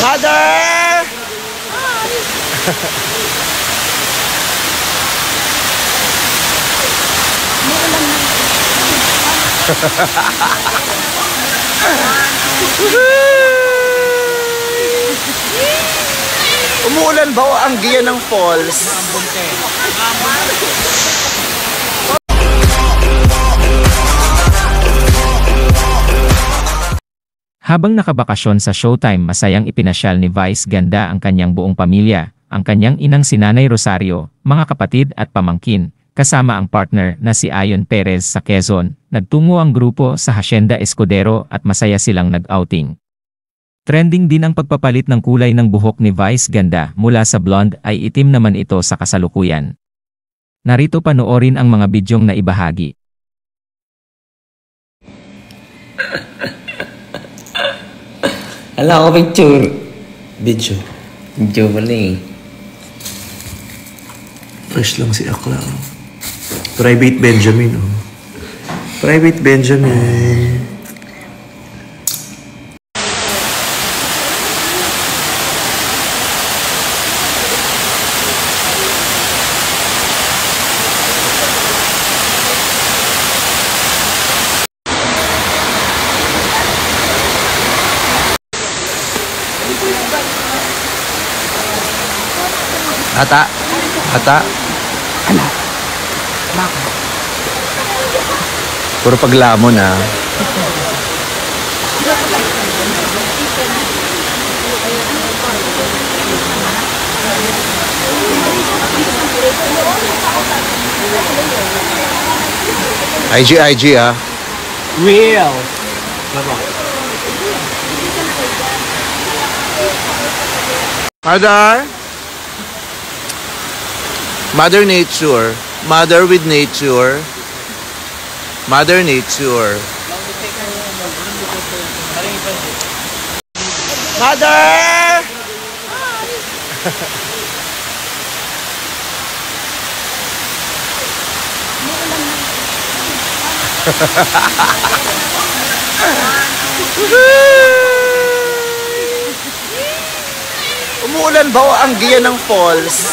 Mother! Umuulan ba o ang giya ng falls? Habang nakabakasyon sa Showtime, masayang ipinasyal ni Vice Ganda ang kanyang buong pamilya, ang kanyang inang si Nanay Rosario, mga kapatid at pamangkin, kasama ang partner na si Ayon Perez sa Quezon. Nagtungo ang grupo sa Hacienda Escudero at masaya silang nag-outing. Trending din ang pagpapalit ng kulay ng buhok ni Vice Ganda, mula sa blonde ay itim naman ito sa kasalukuyan. Narito panoorin ang mga bidyong na ibahagi. Ala ko picture. Video. Video pala eh. Fresh lang si Akla. Private Benjamin, oh. Private Benjamin. Ata. Ano? Bakit? Puro paglamon ah. IG ah. Real. Mother Nature. Mother with nature. Mother Nature. Mother! Umuulan ba o ang giya ng falls?